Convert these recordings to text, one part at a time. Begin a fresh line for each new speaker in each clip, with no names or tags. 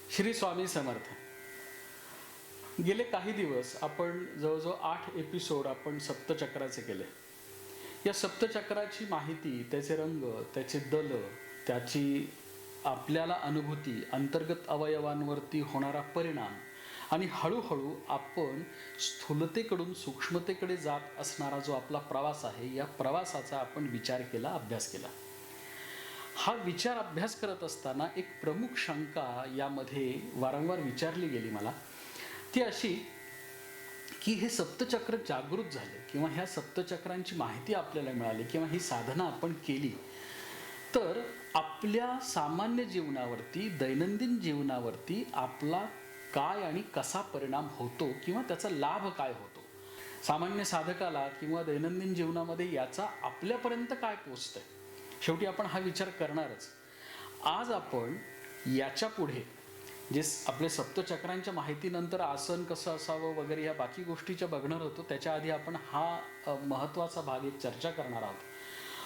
श्री स्वामी समर्थ. गेले काही दिवस आपण जवळजवळ 8 एपिसोड आपण सप्तचक्राचे केले. या सप्तचक्राची माहिती, त्याचे रंग, त्याचे दल, त्याची आपल्याला अनुभूती, अंतर्गत अवयवांवरती होणारा परिणाम आणि हळूहळू आपण स्थूलतेकडून सूक्ष्मतेकडे जात असणारा जो आपला प्रवास आहे, या प्रवासाचा आपण विचार केला, अभ्यास केला. हा विचार अभ्यास करत असताना एक प्रमुख शंका यामध्ये वारंवार विचारली गेली मला, ती अशी की हे सप्तचक्र जागृत झाले किंवा ह्या सप्तचक्रांची माहिती आपल्याला मिळाली किंवा ही साधना आपण केली तर आपल्या सामान्य जीवनावरती, दैनंदिन जीवनावरती आपला काय आणि कसा परिणाम होतो किंवा त्याचा लाभ काय होतो, सामान्य साधकाला किंवा दैनंदिन जीवनामध्ये याचा आपल्यापर्यंत काय पोचतंय. शेवटी आपण हा विचार करणारच. आज आपण याच्या पुढे जे आपले सप्तचक्रांच्या माहितीनंतर आसन कसं असावं वगैरे या बाकी गोष्टीच्या बघणार होतो, त्याच्या आधी आपण हा महत्त्वाचा भाग एक चर्चा करणार आहोत.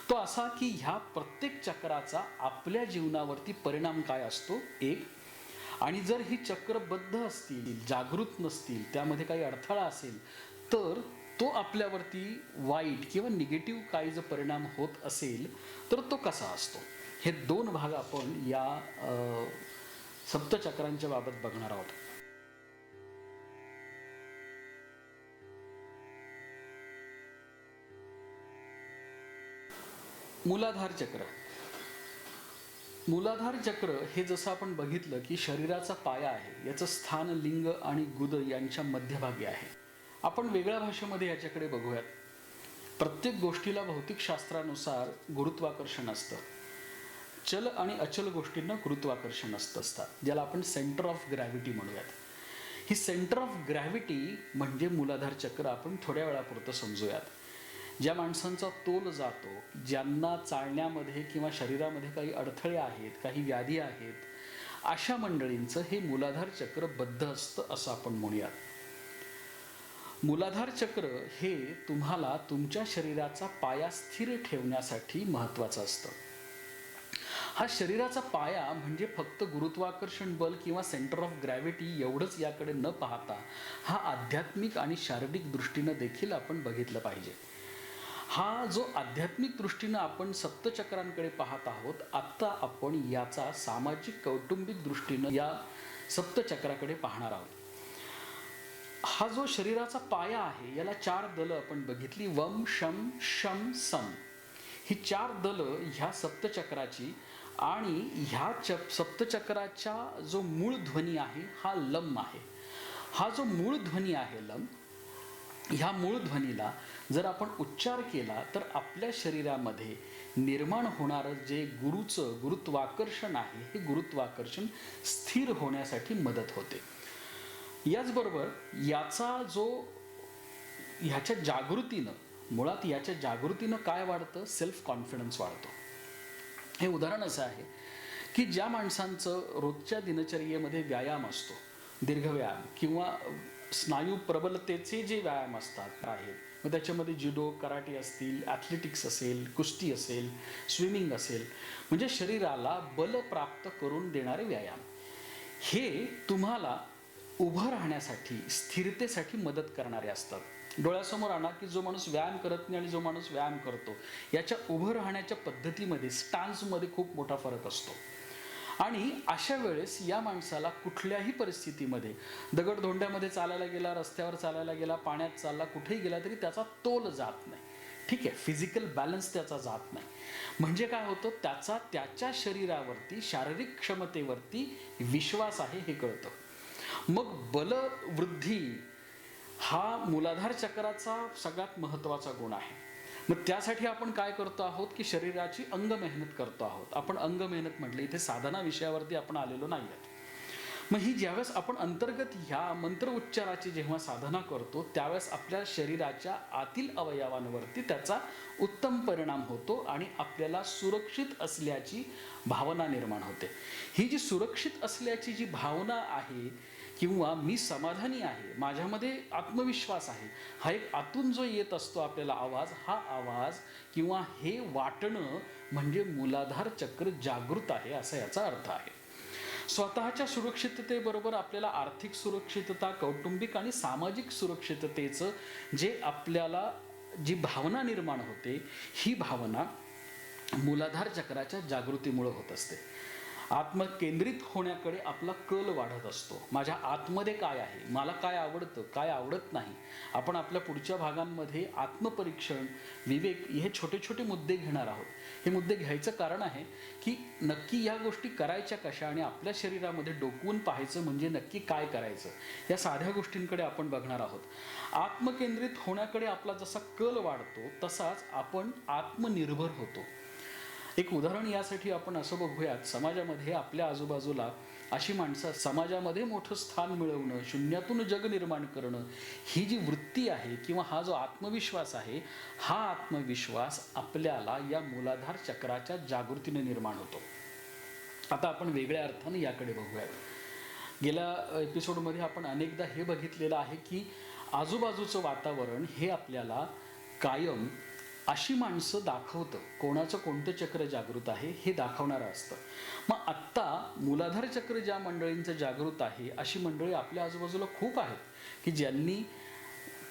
तो असा की ह्या प्रत्येक चक्राचा आपल्या जीवनावरती परिणाम काय असतो एक, आणि जर ही चक्रबद्ध असतील, जागृत नसतील, त्यामध्ये काही अडथळा असेल तर तो आपल्यावरती वाईट किंवा निगेटिव्ह काही जर परिणाम होत असेल तर तो कसा असतो. हे दोन भाग आपण या सप्तचक्रांच्या बाबत बघणार आहोत. मूलाधार चक्र. मूलाधार चक्र हे जसं आपण बघितलं की शरीराचा पाया आहे, याचं स्थान लिंग आणि गुद यांच्या मध्यभागी आहे. आपण वेगळ्या भाषेमध्ये याच्याकडे बघूयात. प्रत्येक गोष्टीला भौतिकशास्त्रानुसार गुरुत्वाकर्षण असतं. चल आणि अचल गोष्टींना गुरुत्वाकर्षण असतात, ज्याला आपण सेंटर ऑफ ग्रॅव्हिटी म्हणूयात. ही सेंटर ऑफ ग्रॅव्हिटी म्हणजे मूलाधार चक्र आपण थोड्या वेळापुरतं समजूयात. ज्या माणसांचा तोल जातो, ज्यांना चालण्यामध्ये किंवा शरीरामध्ये काही अडथळे आहेत, काही व्याधी आहेत, अशा मंडळींचं हे मूलाधार चक्र बद्ध असतं असं आपण म्हणूयात. मूलाधार चक्र हे तुम्हाला तुमच्या शरीराचा पाया स्थिर ठेवण्यासाठी महत्त्वाचं असतं. हा शरीराचा पाया म्हणजे फक्त गुरुत्वाकर्षण बल किंवा सेंटर ऑफ ग्रॅव्हिटी एवढंच याकडे न पाहता हा आध्यात्मिक आणि शारीरिक दृष्टीनं देखील आपण बघितलं पाहिजे. हा जो आध्यात्मिक दृष्टीनं आपण सप्तचक्रांकडे पाहत आहोत, आत्ता आपण याचा सामाजिक कौटुंबिक दृष्टीनं या सप्तचक्राकडे पाहणार आहोत. हा जो शरीराचा पाया आहे याला 4 दलं आपण बघितली, वम शम शम सम. ही 4 दलं ह्या सप्तचक्राची, आणि ह्या सप्तचक्राचा जो मूळ ध्वनी आहे हा लम आहे. हा जो मूळ ध्वनी आहे लम, ह्या मूळ ध्वनीला जर आपण उच्चार केला तर आपल्या शरीरामध्ये निर्माण होणारं जे गुरुचं गुरुत्वाकर्षण आहे, हे गुरुत्वाकर्षण स्थिर होण्यासाठी मदत होते. याचबरोबर ह्याच्या जागृतीनं, मुळात याच्या जागृतीनं काय वाढतं, सेल्फ कॉन्फिडन्स वाढतो. हे उदाहरण असं आहे की ज्या माणसांचं रोजच्या दिनचर्येमध्ये व्यायाम असतो, दीर्घव्यायाम किंवा स्नायू प्रबलतेचे जे व्यायाम असतात आहेत, मग त्याच्यामध्ये जुडो, कराटे असतील, ॲथलेटिक्स असेल, कुस्ती असेल, स्विमिंग असेल, म्हणजे शरीराला बल प्राप्त करून देणारे व्यायाम, हे तुम्हाला उभं राहण्यासाठी, स्थिरतेसाठी मदत करणारे असतात. डोळ्यासमोर आणा की जो माणूस व्यायाम करत नाही आणि जो माणूस व्यायाम करतो, याच्या उभं राहण्याच्या पद्धतीमध्ये, स्टान्समध्ये खूप मोठा फरक असतो. आणि अशा वेळेस या माणसाला कुठल्याही परिस्थितीमध्ये, दगडधोंड्यामध्ये चालायला गेला, रस्त्यावर चालायला गेला, पाण्यात चालला, कुठेही गेला तरी त्याचा तोल जात नाही. ठीक आहे, फिजिकल बॅलन्स त्याचा जात नाही. म्हणजे काय होतं, त्याच्या शरीरावरती, शारीरिक क्षमतेवरती विश्वास आहे हे कळतं. मग बलवृद्धी हा मूलाधार चक्राचा सगळ्यात महत्त्वाचा गुण आहे. मग त्यासाठी आपण काय करतो आहोत की शरीराची अंग मेहनत करतो आहोत. आपण अंग मेहनत म्हटली, इथे साधना विषयावरती आपण आलेलो नाही आहोत. मग ही ज्यावेळेस आपण अंतर्गत ह्या मंत्र उच्चाराची जेव्हा साधना करतो, त्यावेळेस आपल्या शरीराच्या आतील अवयवांवरती त्याचा उत्तम परिणाम होतो आणि आपल्याला सुरक्षित असल्याची भावना निर्माण होते. ही जी सुरक्षित असल्याची जी भावना आहे किंवा मी समाधानी आहे, माझ्यामध्ये आत्मविश्वास आहे, हा एक आतून जो येत असतो आपल्याला आवाज, हा आवाज किंवा हे वाटणं म्हणजे मूलाधार चक्र जागृत आहे असा याचा अर्थ आहे. स्वतःच्या सुरक्षिततेबरोबर आपल्याला आर्थिक सुरक्षितता, कौटुंबिक आणि सामाजिक सुरक्षिततेचं जे आपल्याला जी भावना निर्माण होते, ही भावना मूलाधार चक्राच्या जागृतीमुळे होत असते. आत्मकेंद्रित होण्याकडे आपला कल वाढत असतो. माझ्या आतमध्ये काय आहे, मला काय आवडतं, काय आवडत नाही. आपण आपल्या पुढच्या भागांमध्ये आत्मपरीक्षण, विवेक हे छोटे छोटे मुद्दे घेणार आहोत. हे मुद्दे घ्यायचं कारण आहे की नक्की या गोष्टी करायच्या कशा आणि आपल्या शरीरामध्ये डोकवून पाहायचं म्हणजे नक्की काय करायचं, या साध्या गोष्टींकडे आपण बघणार आहोत. आत्मकेंद्रित होण्याकडे आपला जसा कल वाढतो तसाच आपण आत्मनिर्भर होतो. एक उदाहरण यासाठी आपण असं बघूयात, समाजामध्ये आपल्या आजूबाजूला अशी माणसं, समाजामध्ये मोठं स्थान मिळवणं, शून्यातून जग निर्माण करणं, ही जी वृत्ती आहे किंवा हा जो आत्मविश्वास आहे, हा आत्मविश्वास आपल्याला या मूलाधार चक्राच्या जागृतीने निर्माण होतो. आता आपण वेगळ्या अर्थाने याकडे बघूयात. गेल्या एपिसोडमध्ये आपण अनेकदा हे बघितलेलं आहे की आजूबाजूचं वातावरण हे आपल्याला कायम अशी माणसं दाखवतं, कोणाचं कोणतं चक्र जागृत आहे हे दाखवणारं असतं. मग आत्ता मूलाधार चक्र ज्या मंडळींचं जागृत आहे, अशी मंडळी आपल्या आजूबाजूला खूप आहेत की ज्यांनी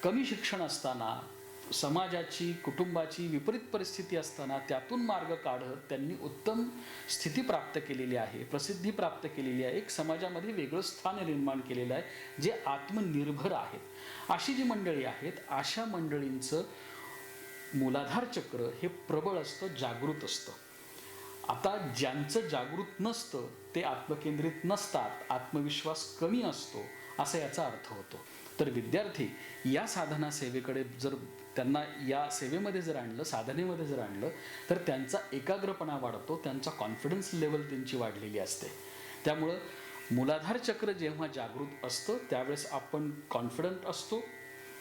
कमी शिक्षण असताना, समाजाची, कुटुंबाची विपरीत परिस्थिती असताना त्यातून मार्ग काढत त्यांनी उत्तम स्थिती प्राप्त केलेली आहे, प्रसिद्धी प्राप्त केलेली आहे, एक समाजामध्ये वेगळं स्थान निर्माण केलेलं आहे, जे आत्मनिर्भर आहेत. अशी जी मंडळी आहेत, अशा मंडळींचं मूलाधार चक्र हे प्रबळ असतं, जागृत असतं. आता ज्यांचं जागृत नसतं ते आत्मकेंद्रित नसतात, आत्मविश्वास कमी असतो, असा याचा अर्थ होतो. तर विद्यार्थी या साधना सेवेकडे जर त्यांना या सेवेमध्ये जर आणलं, साधनेमध्ये जर आणलं, तर त्यांचा एकाग्रपणा वाढतो, त्यांचा कॉन्फिडन्स लेवल त्यांची वाढलेली असते. त्यामुळं मूलाधार चक्र जेव्हा जागृत असतं त्यावेळेस आपण कॉन्फिडंट असतो,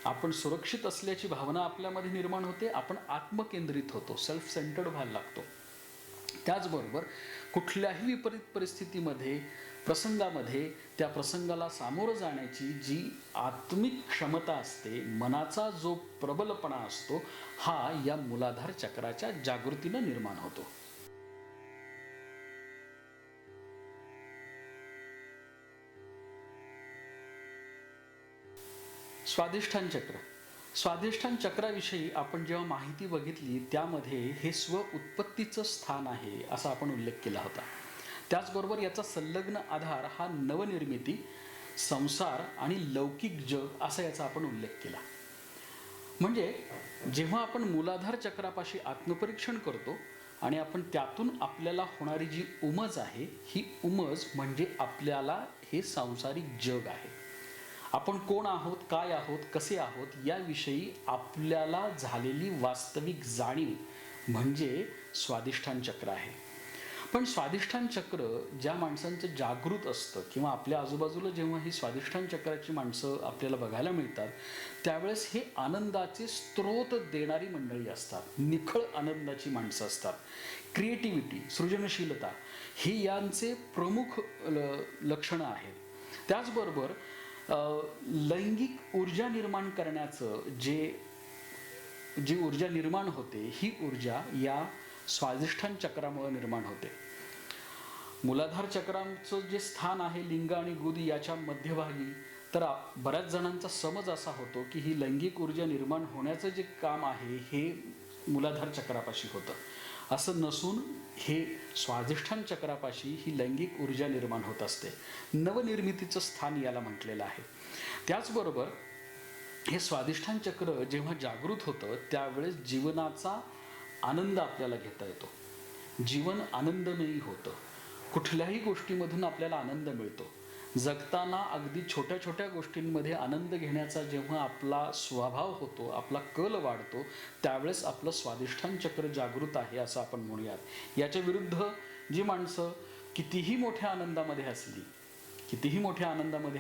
आपण सुरक्षित असल्याची भावना आपल्यामध्ये निर्माण होते, आपण आत्मकेंद्रित होतो, सेल्फ सेंटर्ड व्हायला लागतो. त्याचबरोबर कुठल्याही विपरीत परिस्थितीमध्ये, प्रसंगामध्ये त्या प्रसंगाला सामोरं जाण्याची जी आत्मिक क्षमता असते, मनाचा जो प्रबलपणा असतो, हा या मूलाधार चक्राच्या जागृतीनं निर्माण होतो. स्वाधिष्ठान चक्र. स्वाधिष्ठान चक्राविषयी आपण जेव्हा माहिती बघितली त्यामध्ये हे स्व उत्पत्तीचं स्थान आहे असा आपण उल्लेख केला होता. त्याचबरोबर याचा संलग्न आधार हा नवनिर्मिती, संसार आणि लौकिक जग असा याचा आपण उल्लेख केला. म्हणजे जेव्हा आपण मूलाधार चक्रापाशी आत्मपरीक्षण करतो आणि आपण त्यातून आपल्याला होणारी जी उमज आहे, ही उमज म्हणजे आपल्याला हे सांसारिक जग आहे. आपण कोण आहोत, काय आहोत, कसे आहोत याविषयी आपल्याला झालेली वास्तविक जाणीव म्हणजे स्वाधिष्ठान चक्र आहे. पण स्वाधिष्ठान चक्र ज्या माणसांचं जागृत असतं किंवा आपल्या आजूबाजूला जेव्हा ही स्वाधिष्ठान चक्राची माणसं आपल्याला बघायला मिळतात, त्यावेळेस हे आनंदाचे स्रोत देणारी मंडळी असतात, निखळ आनंदाची माणसं असतात. क्रिएटिव्हिटी, सृजनशीलता ही यांचे प्रमुख लक्षणं आहेत. त्याचबरोबर लैंगिक ऊर्जा निर्माण करण्याचं जी ऊर्जा निर्माण होते, ही ऊर्जा या स्वाधिष्ठान चक्रामुळे निर्माण होते. मूलाधार चक्राचं जे स्थान आहे लिंग आणि गुदी याच्या मध्यभागी, तर बऱ्याच जणांचा समज असा होतो की ही लैंगिक ऊर्जा निर्माण होण्याचं जे काम आहे हे मूलाधार चक्रापाशी होतं. असं नसून हे स्वाधिष्ठान चक्रापाशी ही लैंगिक ऊर्जा निर्माण होत असते. नवनिर्मितीचं स्थान याला म्हटलेलं आहे. त्याचबरोबर हे स्वाधिष्ठान चक्र जेव्हा जागृत होतं त्यावेळेस जीवनाचा आनंद आपल्याला घेता येतो. जीवन आनंदमयी होतं. कुठल्याही गोष्टीमधून आपल्याला आनंद मिळतो. जगताना अगदी छोट्या छोट्या गोष्टींमध्ये आनंद घेण्याचा जेव्हा आपला स्वभाव होतो, आपला कल वाढतो, त्यावेळेस आपलं स्वाधिष्ठान चक्र जागृत आहे असं आपण म्हणूयात. याच्या विरुद्ध जी माणसं कितीही मोठ्या आनंदामध्ये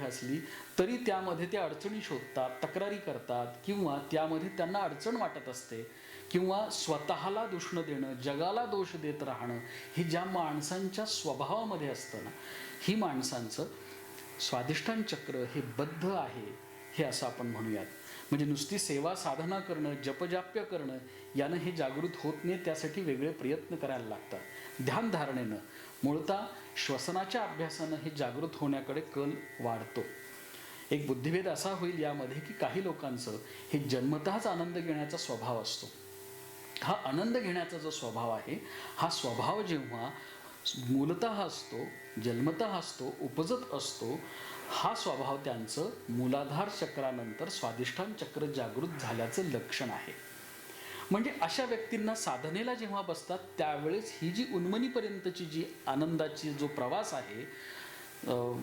असली तरी त्यामध्ये ते अडचणी शोधतात, तक्रारी करतात किंवा त्यामध्ये त्यांना अडचण वाटत असते किंवा स्वतःला दूषण देणं, जगाला दोष देत राहणं, हे ज्या माणसांच्या स्वभावामध्ये असतं ना, ही माणसांचं स्वाधिष्ठान चक्र हे बद्ध आहे हे असं आपण म्हणूयात. म्हणजे नुसती सेवा साधना करणं, जपजाप्य करणं यानं हे जागृत होत नाही, त्यासाठी वेगळे प्रयत्न करायला लागतात. ध्यानधारणेनं, मूळतः श्वसनाच्या अभ्यासानं हे जागृत होण्याकडे कल वाढतो. एक बुद्धिभेद असा होईल यामध्ये की काही लोकांचं हे जन्मतःच आनंद घेण्याचा स्वभाव असतो. हा आनंद घेण्याचा जो स्वभाव आहे, हा स्वभाव जेव्हा मूलतः असतो, जन्मतः असतो, उपजत असतो, हा स्वभाव त्यांचं मूलाधार चक्रानंतर स्वाधिष्ठान चक्र जागृत झाल्याचं लक्षण आहे. म्हणजे अशा व्यक्तींना साधनेला जेव्हा बसतात त्यावेळेस ही जी उन्मनीपर्यंतची जी आनंदाची जो प्रवास आहे,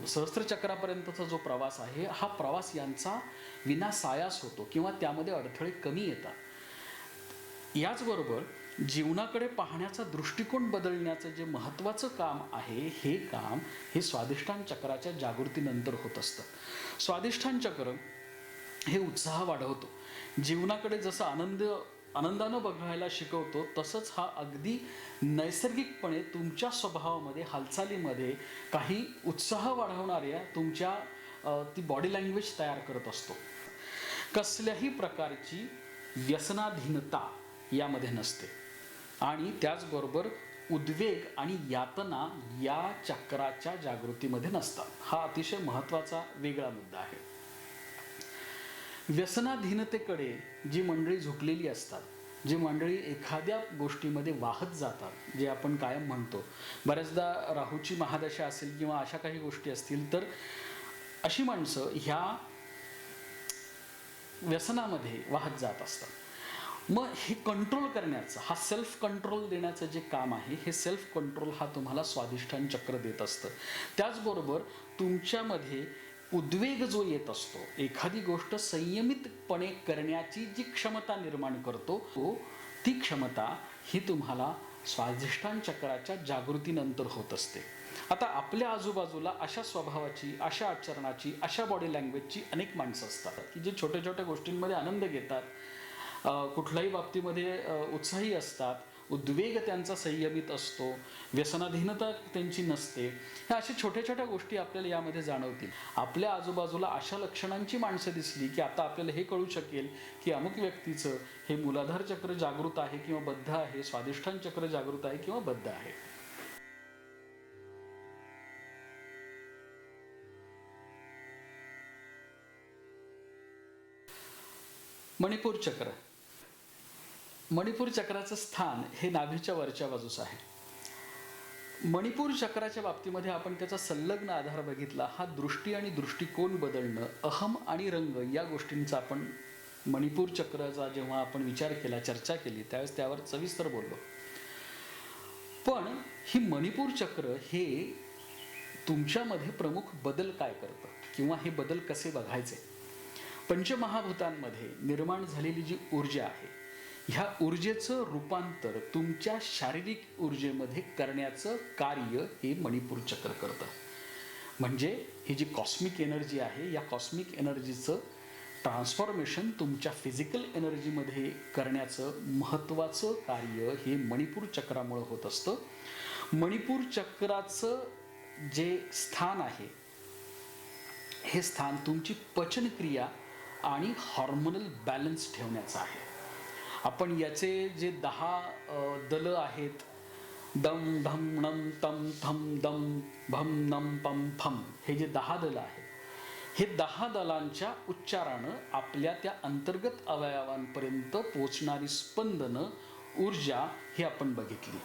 सहस्त्रचक्रापर्यंतचा जो प्रवास आहे, हा प्रवास यांचा विनासायास होतो किंवा त्यामध्ये अडथळे कमी येतात. याचबरोबर जीवनाकडे पाहण्याचा दृष्टिकोन बदलण्याचं जे महत्त्वाचं काम आहे, हे काम हे स्वाधिष्ठान चक्राच्या जागृतीनंतर होत असतं. स्वाधिष्ठान चक्र हे उत्साह वाढवतो. जीवनाकडे जसं आनंदानं बघायला शिकवतो, तसंच हा अगदी नैसर्गिकपणे तुमच्या स्वभावामध्ये, हालचालीमध्ये काही उत्साह वाढवणाऱ्या तुमच्या ती बॉडी लँग्वेज तयार करत असतो. कसल्याही प्रकारची व्यसनाधीनता यामध्ये नसते आणि त्याचबरोबर उद्वेग आणि यातना या चक्राच्या जागृतीमध्ये नसतात. हा अतिशय महत्त्वाचा वेगळा मुद्दा आहे. व्यसनाधीनतेकडे जी मंडळी झुकलेली असतात, जी मंडळी एखाद्या गोष्टीमध्ये वाहत जातात, जे आपण कायम म्हणतो, बऱ्याचदा राहूची महादशा असेल किंवा अशा काही गोष्टी असतील, तर अशी माणसं ह्या व्यसनामध्ये वाहत जात असतात. मग हे कंट्रोल करण्याचं, हा सेल्फ कंट्रोल देण्याचं जे काम आहे, हे सेल्फ कंट्रोल हा तुम्हाला स्वाधिष्ठान चक्र देत असतं. त्याचबरोबर तुमच्यामध्ये उद्वेग जो येत असतो, एखादी गोष्ट संयमितपणे करण्याची जी क्षमता निर्माण करतो, ती क्षमता ही तुम्हाला स्वाधिष्ठान चक्राच्या जागृतीनंतर होत असते. आता आपल्या आजूबाजूला अशा स्वभावाची, अशा आचरणाची, अशा बॉडी लँग्वेजची अनेक माणसं असतात की जे छोट्या छोट्या गोष्टींमध्ये आनंद घेतात, कुठल्याही बाबतीमध्ये उत्साही असतात, उद्वेग त्यांचा संयमित असतो, व्यसनाधीनता त्यांची नसते. ह्या अशा छोट्या छोट्या गोष्टी आपल्याला यामध्ये जाणवतील. आपल्या आजूबाजूला अशा लक्षणांची माणसं दिसली की आता आपल्याला हे कळू शकेल की अमुक व्यक्तीचं हे मूलाधार चक्र जागृत आहे किंवा बद्ध आहे, स्वाधिष्ठान चक्र जागृत आहे किंवा बद्ध आहे. मणिपूर चक्र. मणिपूर चक्राचं स्थान हे नाभीच्या वरच्या बाजूस आहे. मणिपूर चक्राच्या बाबतीमध्ये आपण त्याचा संलग्न आधार बघितला. हा दृष्टी आणि दृष्टिकोन बदलणं, अहम आणि रंग या गोष्टींचा आपण मणिपूर चक्राचा जेव्हा आपण विचार केला, चर्चा केली, त्यावेळेस त्यावर सविस्तर बोललो. पण ही मणिपूर चक्र हे तुमच्यामध्ये प्रमुख बदल काय करतं किंवा हे बदल कसे बघायचे? पंचमहाभूतांमध्ये निर्माण झालेली जी ऊर्जा आहे, ह्या ऊर्जेचं रूपांतर तुमच्या शारीरिक ऊर्जेमध्ये करण्याचं कार्य हे मणिपूर चक्र करतं. म्हणजे ही जी कॉस्मिक एनर्जी आहे, या कॉस्मिक एनर्जीचं ट्रान्सफॉर्मेशन तुमच्या फिजिकल एनर्जीमध्ये करण्याचं महत्त्वाचं कार्य हे मणिपूर चक्रामुळे होत असतं. मणिपूर चक्राचं जे स्थान आहे, हे स्थान तुमची पचनक्रिया आणि हॉर्मोनल बॅलन्स ठेवण्याचं आहे. आपण याचे जे 10 दल आहेत, दम धम नम तम थम दम भम नम पम फम, हे जे 10 दल आहेत, हे 10 दलांच्या उच्चारानं आपल्या त्या अंतर्गत अवयवांपर्यंत पोचणारी स्पंदनं, ऊर्जा ही आपण बघितली.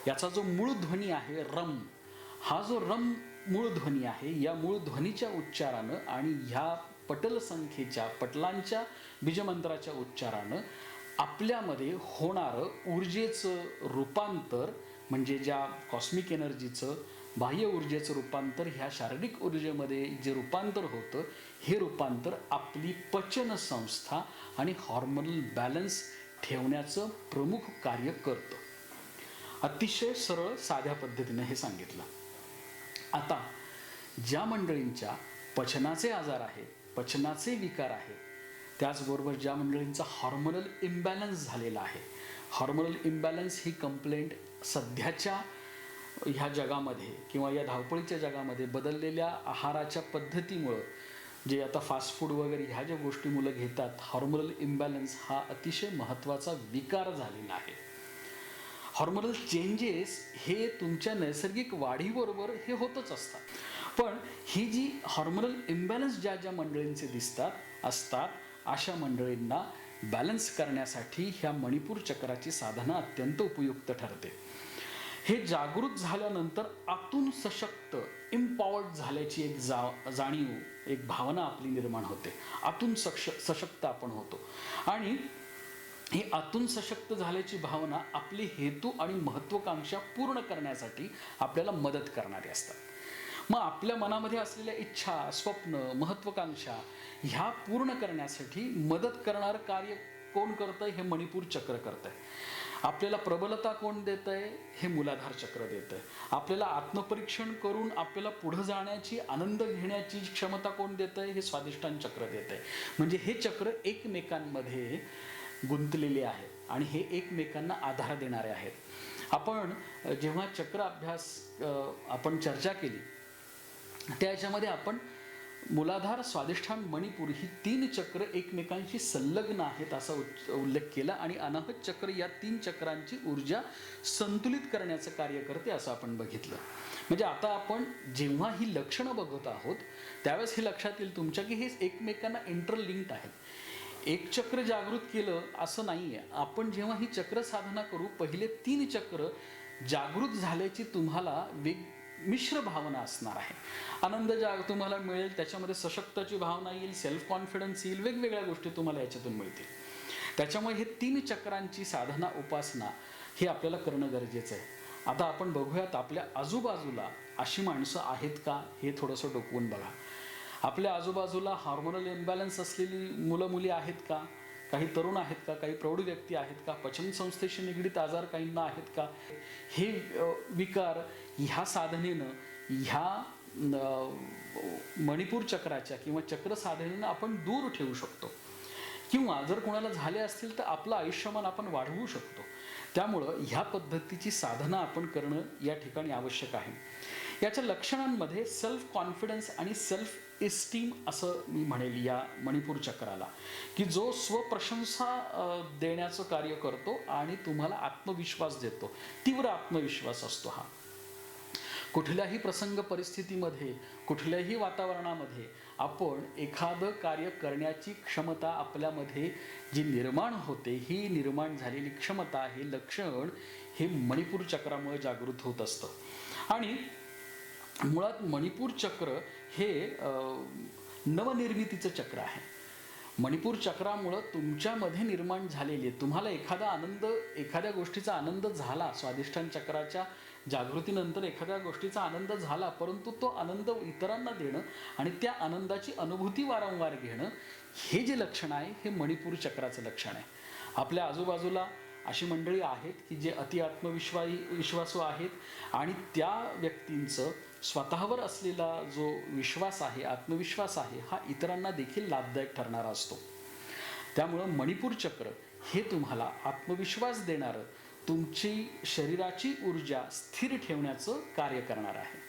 याचा जो मूळ ध्वनी आहे रम, हा जो रम मूळ ध्वनी आहे, या मूळ ध्वनीच्या उच्चारानं आणि ह्या पटल संख्येच्या, पटलांच्या बीजमंत्राच्या उच्चारानं आपल्यामध्ये होणारं ऊर्जेचं रूपांतर, म्हणजे ज्या कॉस्मिक एनर्जीचं बाह्य ऊर्जेचं रूपांतर ह्या शारीरिक ऊर्जेमध्ये जे रूपांतर होतं, हे रूपांतर आपली पचन संस्था आणि हॉर्मोनल बॅलन्स ठेवण्याचं प्रमुख कार्य करतं. अतिशय सरळ साध्या पद्धतीने हे सांगितलं. आता ज्या मंडळींच्या पचनाचे आजार आहेत, पचनाचे विकार आहेत, त्याचबरोबर ज्या मंडळींचा हॉर्मोनल इम्बॅलन्स झालेला आहे, हॉर्मोनल इम्बॅलन्स ही कंप्लेंट सध्याच्या ह्या जगामध्ये किंवा या धावपळीच्या जगामध्ये बदललेल्या आहाराच्या पद्धतीमुळं, जे आता फास्ट फूड वगैरे ह्या ज्या गोष्टी मुलं घेतात, हॉर्मोनल इम्बॅलन्स हा अतिशय महत्त्वाचा विकार झालेला आहे. हॉर्मोनल चेंजेस हे तुमच्या नैसर्गिक वाढीबरोबर हे होतच असतात. पण ही जी हॉर्मोनल इम्बॅलन्स ज्या ज्या मंडळींचे असतात अशा मंडळींना बॅलन्स करण्यासाठी ह्या मणिपूर चक्राची साधना अत्यंत उपयुक्त ठरते. हे जागृत झाल्यानंतर आतून सशक्त इम्पॉवर्ड झाल्याची एक जाणीव, एक भावना आपली निर्माण होते. आतून सशक्त आपण होतो आणि ही आतून सशक्त झाल्याची भावना आपली हेतू आणि महत्त्वाकांक्षा पूर्ण करण्यासाठी आपल्याला मदत करणारी असतात. मग आपल्या मनामध्ये असलेल्या इच्छा, स्वप्न, महत्त्वाकांक्षा ह्या पूर्ण करण्यासाठी मदत करणारं कार्य कोण करतंय? हे मणिपूर चक्र करतंय. आपल्याला प्रबलता कोण देतंय? हे मूलाधार चक्र देतंय. आपल्याला आत्मपरीक्षण करून आपल्याला पुढे जाण्याची, आनंद घेण्याची क्षमता कोण देतंय? हे स्वादिष्ठान चक्र देतंय. म्हणजे हे चक्र एकमेकांमध्ये गुंतलेले आहेत आणि हे एकमेकांना आधार देणारे आहेत. आपण जेव्हा चक्र अभ्यास आपण चर्चा केली त्याच्यामध्ये आपण मूलाधार, स्वादिष्ठान, मणिपूर ही 3 चक्र एकमेकांशी संलग्न आहेत असा उल्लेख केला आणि अनाहत चक्र या 3 चक्रांची ऊर्जा संतुलित करण्याचं कार्य करते असं आपण बघितलं. म्हणजे आता आपण जेव्हा ही लक्षणं बघत आहोत त्यावेळेस हे लक्षात येईल तुमच्या की हे एकमेकांना इंटरलिंक्ड आहेत. एक चक्र जागृत केलं असं नाही आहे. आपण जेव्हा ही चक्र साधना करू पहिले 3 चक्र जागृत झाल्याची तुम्हाला मिश्र भावना असणार आहे. आनंद तुम्हाला मिळेल, त्याच्यामध्ये सशक्तची भावना येईल, सेल्फ कॉन्फिडन्स येईल, वेगवेगळ्या गोष्टी तुम्हाला याच्यातून मिळतील. त्याच्यामुळे हे 3 चक्रांची साधना, उपासना हे आपल्याला करणं गरजेचं आहे. आता आपण बघूयात आपल्या आजूबाजूला अशी माणसं आहेत का हे थोडंसं डोकवून बघा. आपल्या आजूबाजूला हार्मोनल इम्बॅलन्स असलेली मुलं मुली आहेत का? काही तरुण आहेत का? काही प्रौढ व्यक्ती आहेत का? पचनसंस्थेशी निगडीत आजार काहींना आहेत का? हे विकार ह्या साधनेनं, ह्या मणिपूर चक्राच्या किंवा चक्र साधनेनं आपण दूर ठेवू शकतो. किंवा जर कोणाला झाले असतील तर आपलं आयुष्यमान आपण वाढवू शकतो. त्यामुळं ह्या पद्धतीची साधना आपण करणं या ठिकाणी आवश्यक आहे. याच्या लक्षणांमध्ये सेल्फ कॉन्फिडन्स आणि सेल्फ इस्टीम असं मी म्हणेल या मणिपूर चक्राला, की जो स्वप्रशंसा देण्याचं कार्य करतो आणि तुम्हाला आत्मविश्वास देतो. तीव्र आत्मविश्वास असतो हा. कुठल्याही प्रसंग परिस्थितीमध्ये, कुठल्याही वातावरणामध्ये आपण एखादं कार्य करण्याची क्षमता आपल्यामध्ये जी निर्माण होते, ही निर्माण झालेली क्षमता, हे लक्षण हे मणिपूर चक्रामुळे जागृत होत असतं. आणि मुळात मणिपूर चक्र हे नवनिर्मितीचं चक्र आहे. मणिपूर चक्रामुळं तुमच्यामध्ये निर्माण झालेली, तुम्हाला एखाद्या गोष्टीचा आनंद झाला, स्वादिष्ठान चक्राच्या जागृतीनंतर एखाद्या गोष्टीचा आनंद झाला, परंतु तो आनंद इतरांना देणं आणि त्या आनंदाची अनुभूती वारंवार घेणं, हे जे लक्षण आहे हे मणिपूर चक्राचं लक्षण आहे. आपल्या आजूबाजूला अशी मंडळी आहेत की जे अति विश्वासू आहेत आणि त्या व्यक्तींचं स्वतःवर असलेला जो विश्वास आहे, आत्मविश्वास आहे, हा इतरांना देखील लाभदायक ठरणारा असतो. त्यामुळं मणिपूर चक्र हे तुम्हाला आत्मविश्वास देणारं, तुमची शरीराची ऊर्जा स्थिर ठेवण्याचं कार्य करणार आहे.